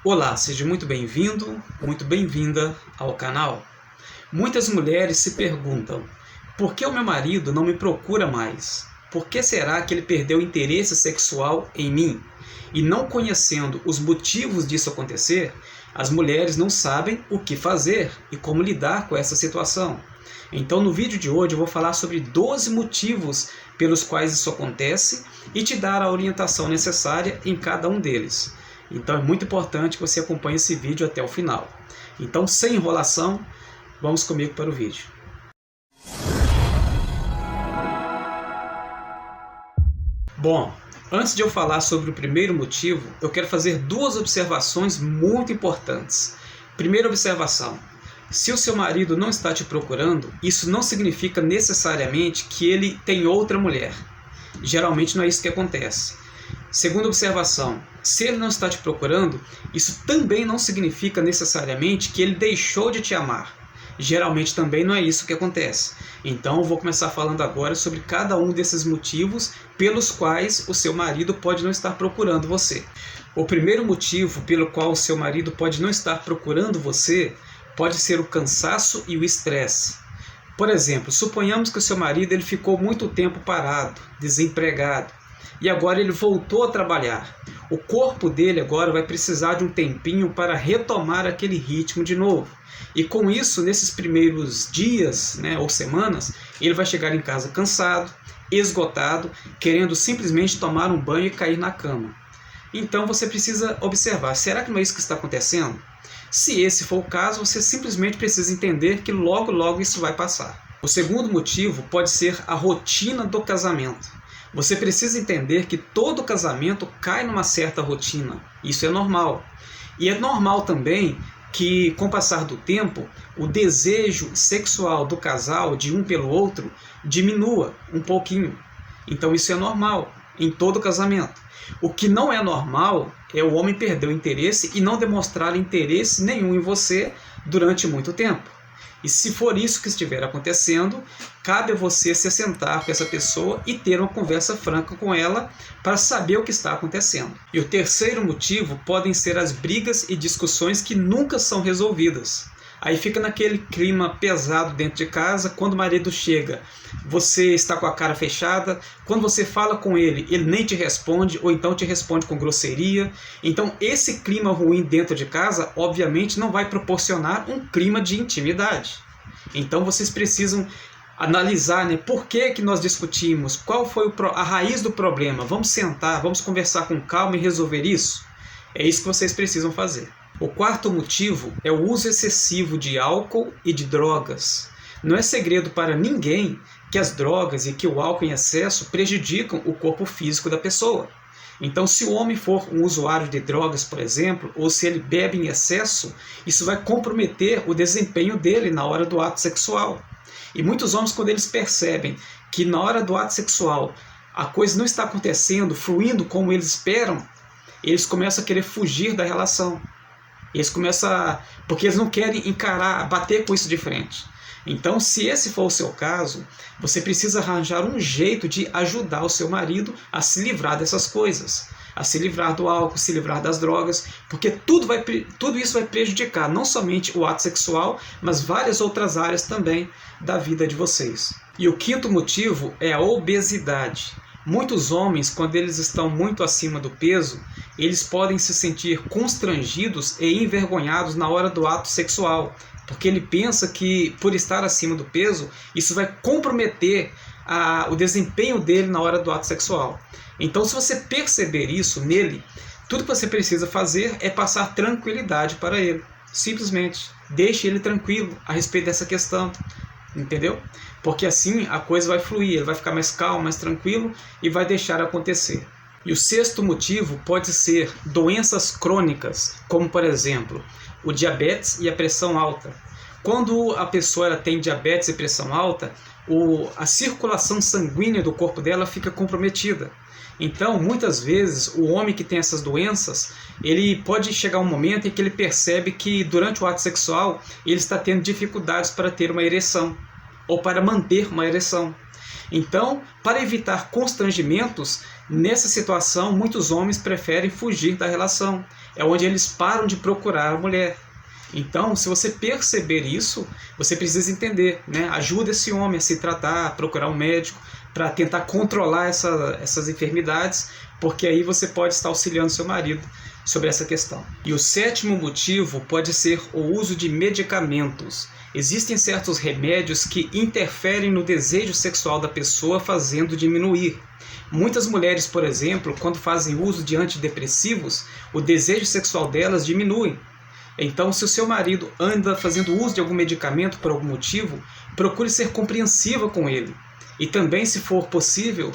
Olá, seja muito bem-vindo, muito bem-vinda ao canal. Muitas mulheres se perguntam: por que o meu marido não me procura mais? Por que será que ele perdeu o interesse sexual em mim? E não conhecendo os motivos disso acontecer, as mulheres não sabem o que fazer e como lidar com essa situação. Então, no vídeo de hoje eu vou falar sobre 12 motivos pelos quais isso acontece e te dar a orientação necessária em cada um deles. Então é muito importante que você acompanhe esse vídeo até o final. Então, sem enrolação, vamos comigo para o vídeo. Bom, antes de eu falar sobre o primeiro motivo, eu quero fazer duas observações muito importantes. Primeira observação: se o seu marido não está te procurando, isso não significa necessariamente que ele tem outra mulher. Geralmente não é isso que acontece. Segunda observação: se ele não está te procurando, isso também não significa necessariamente que ele deixou de te amar. Geralmente também não é isso que acontece. Então eu vou começar falando agora sobre cada um desses motivos pelos quais o seu marido pode não estar procurando você. O primeiro motivo pelo qual o seu marido pode não estar procurando você pode ser o cansaço e o estresse. Por exemplo, suponhamos que o seu marido ele ficou muito tempo parado, desempregado, e agora ele voltou a trabalhar. O corpo dele agora vai precisar de um tempinho para retomar aquele ritmo de novo. E com isso, nesses primeiros dias, ou semanas, ele vai chegar em casa cansado, esgotado, querendo simplesmente tomar um banho e cair na cama. Então você precisa observar, será que não é isso que está acontecendo? Se esse for o caso, você simplesmente precisa entender que logo isso vai passar. O segundo motivo pode ser a rotina do casamento. Você precisa entender que todo casamento cai numa certa rotina. Isso é normal. E é normal também que, com o passar do tempo, o desejo sexual do casal, de um pelo outro, diminua um pouquinho. Então isso é normal em todo casamento. O que não é normal é o homem perder o interesse e não demonstrar interesse nenhum em você durante muito tempo. E se for isso que estiver acontecendo, cabe a você se sentar com essa pessoa e ter uma conversa franca com ela para saber o que está acontecendo. E o terceiro motivo podem ser as brigas e discussões que nunca são resolvidas. Aí fica naquele clima pesado dentro de casa. Quando o marido chega, você está com a cara fechada. Quando você fala com ele, ele nem te responde, ou então te responde com grosseria. Então esse clima ruim dentro de casa, obviamente, não vai proporcionar um clima de intimidade. Então vocês precisam analisar, por que nós discutimos, qual foi a raiz do problema. Vamos sentar, vamos conversar com calma e resolver isso. É isso que vocês precisam fazer. O quarto motivo é o uso excessivo de álcool e de drogas. Não é segredo para ninguém que as drogas e que o álcool em excesso prejudicam o corpo físico da pessoa. Então, se o homem for um usuário de drogas, por exemplo, ou se ele bebe em excesso, isso vai comprometer o desempenho dele na hora do ato sexual. E muitos homens, quando eles percebem que na hora do ato sexual a coisa não está acontecendo, fluindo como eles esperam, eles começam a querer fugir da relação. Eles começam porque eles não querem encarar, bater com isso de frente. Então, se esse for o seu caso, você precisa arranjar um jeito de ajudar o seu marido a se livrar dessas coisas, a se livrar do álcool, se livrar das drogas, porque tudo isso vai prejudicar não somente o ato sexual, mas várias outras áreas também da vida de vocês. E o quinto motivo é a obesidade. Muitos homens, quando eles estão muito acima do peso, eles podem se sentir constrangidos e envergonhados na hora do ato sexual, porque ele pensa que, por estar acima do peso, isso vai comprometer o desempenho dele na hora do ato sexual. Então, se você perceber isso nele, tudo que você precisa fazer é passar tranquilidade para ele. Simplesmente, deixe ele tranquilo a respeito dessa questão. Entendeu? Porque assim a coisa vai fluir, ele vai ficar mais calmo, mais tranquilo e vai deixar acontecer. E o sexto motivo pode ser doenças crônicas, como por exemplo, o diabetes e a pressão alta. Quando a pessoa tem diabetes e pressão alta, a circulação sanguínea do corpo dela fica comprometida. Então, muitas vezes, o homem que tem essas doenças, ele pode chegar um momento em que ele percebe que durante o ato sexual ele está tendo dificuldades para ter uma ereção ou para manter uma ereção. Então, para evitar constrangimentos, Nessa situação, muitos homens preferem fugir da relação. É onde eles param de procurar a mulher. Então, se você perceber isso, você precisa entender, né? Ajuda esse homem a se tratar, a procurar um médico, para tentar controlar essas enfermidades, porque aí você pode estar auxiliando seu marido sobre essa questão. E o sétimo motivo pode ser o uso de medicamentos. Existem certos remédios que interferem no desejo sexual da pessoa, fazendo diminuir. Muitas mulheres, por exemplo, quando fazem uso de antidepressivos, o desejo sexual delas diminui. Então, se o seu marido anda fazendo uso de algum medicamento por algum motivo, procure ser compreensiva com ele. E também, se for possível,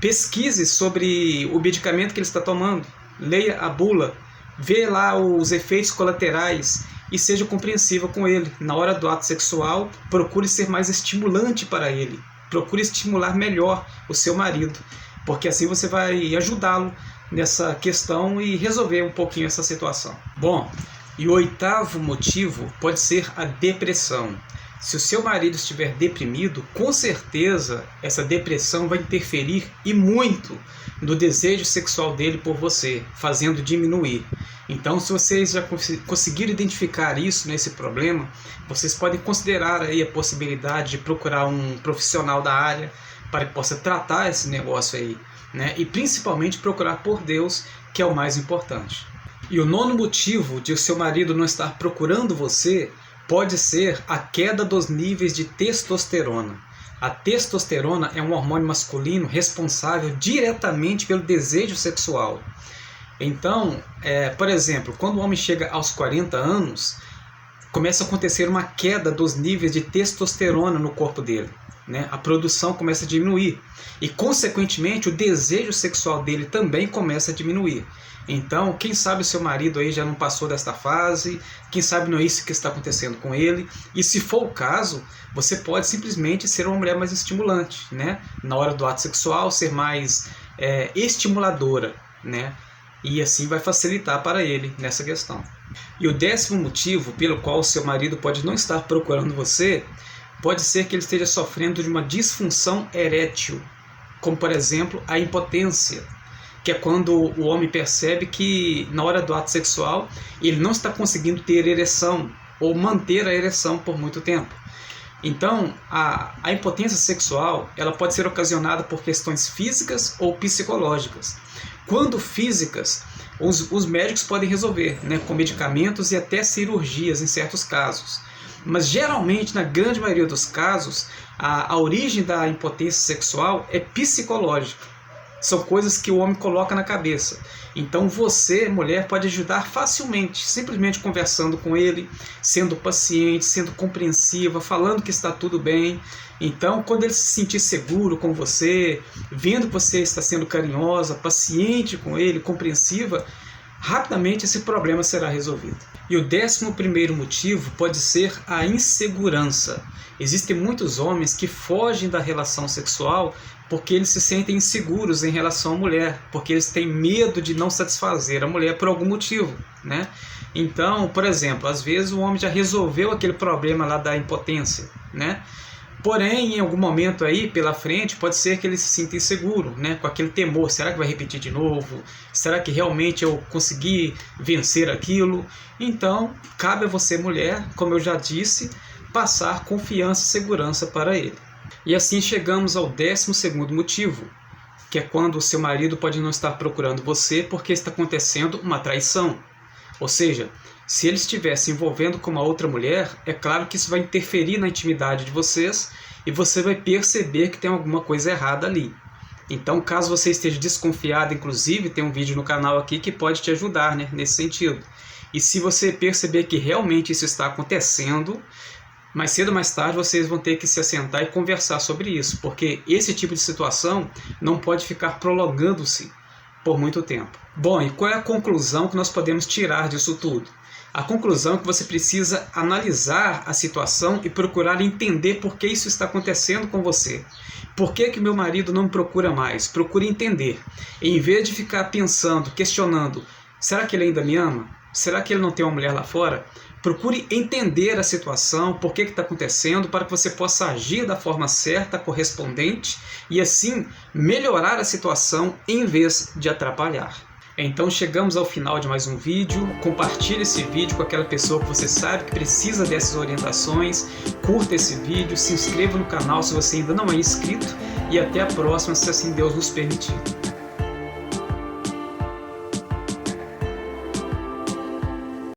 pesquise sobre o medicamento que ele está tomando. Leia a bula, vê lá os efeitos colaterais e seja compreensiva com ele. Na hora do ato sexual, procure ser mais estimulante para ele. Procure estimular melhor o seu marido, porque assim você vai ajudá-lo nessa questão e resolver um pouquinho essa situação. Bom, e o oitavo motivo pode ser a depressão. Se o seu marido estiver deprimido, com certeza essa depressão vai interferir e muito no desejo sexual dele por você, fazendo diminuir. Então, se vocês já conseguiram identificar isso nesse problema, vocês podem considerar aí a possibilidade de procurar um profissional da área para que possa tratar esse negócio aí, né? E principalmente procurar por Deus, que é o mais importante. E o nono motivo de o seu marido não estar procurando você pode ser a queda dos níveis de testosterona. A testosterona é um hormônio masculino responsável diretamente pelo desejo sexual. Então, por exemplo, quando o homem chega aos 40 anos, começa a acontecer uma queda dos níveis de testosterona no corpo dele, né? A produção começa a diminuir e, consequentemente, o desejo sexual dele também começa a diminuir. Então, quem sabe o seu marido aí já não passou desta fase, quem sabe não é isso que está acontecendo com ele, e se for o caso, você pode simplesmente ser uma mulher mais estimulante, né? Na hora do ato sexual, ser mais estimuladora, né? E assim vai facilitar para ele nessa questão. E o décimo motivo pelo qual o seu marido pode não estar procurando você, pode ser que ele esteja sofrendo de uma disfunção erétil, como por exemplo a impotência, que é quando o homem percebe que na hora do ato sexual ele não está conseguindo ter ereção ou manter a ereção por muito tempo. Então, a impotência sexual ela pode ser ocasionada por questões físicas ou psicológicas. Quando físicas, os médicos podem resolver, né, com medicamentos e até cirurgias em certos casos. Mas geralmente, na grande maioria dos casos, a origem da impotência sexual é psicológica. São coisas que o homem coloca na cabeça. Então você, mulher, pode ajudar facilmente, simplesmente conversando com ele, sendo paciente, sendo compreensiva, falando que está tudo bem. Então, quando ele se sentir seguro com você, vendo que você está sendo carinhosa, paciente com ele, compreensiva, rapidamente esse problema será resolvido. E o 11º motivo pode ser a insegurança. Existem muitos homens que fogem da relação sexual porque eles se sentem inseguros em relação à mulher, porque eles têm medo de não satisfazer a mulher por algum motivo, né? Então, por exemplo, às vezes o homem já resolveu aquele problema lá da impotência, né? Porém, em algum momento aí pela frente, pode ser que ele se sinta inseguro, né? Com aquele temor, será que vai repetir de novo? Será que realmente eu consegui vencer aquilo? Então, cabe a você, mulher, como eu já disse, passar confiança e segurança para ele. E assim chegamos ao 12º motivo, que é quando o seu marido pode não estar procurando você porque está acontecendo uma traição. Ou seja, se ele estiver se envolvendo com uma outra mulher, é claro que isso vai interferir na intimidade de vocês e você vai perceber que tem alguma coisa errada ali. Então, caso você esteja desconfiado, inclusive, tem um vídeo no canal aqui que pode te ajudar, né, nesse sentido. E se você perceber que realmente isso está acontecendo, mais cedo ou mais tarde vocês vão ter que se assentar e conversar sobre isso, porque esse tipo de situação não pode ficar prolongando-se por muito tempo. Bom, e qual é a conclusão que nós podemos tirar disso tudo? A conclusão é que você precisa analisar a situação e procurar entender por que isso está acontecendo com você. Por que meu marido não me procura mais? Procure entender. Em vez de ficar pensando, questionando, será que ele ainda me ama? Será que ele não tem uma mulher lá fora? Procure entender a situação, por que está acontecendo, para que você possa agir da forma certa, correspondente, e assim melhorar a situação em vez de atrapalhar. Então chegamos ao final de mais um vídeo. Compartilhe esse vídeo com aquela pessoa que você sabe que precisa dessas orientações. Curta esse vídeo, se inscreva no canal se você ainda não é inscrito, e até a próxima, se assim Deus nos permitir.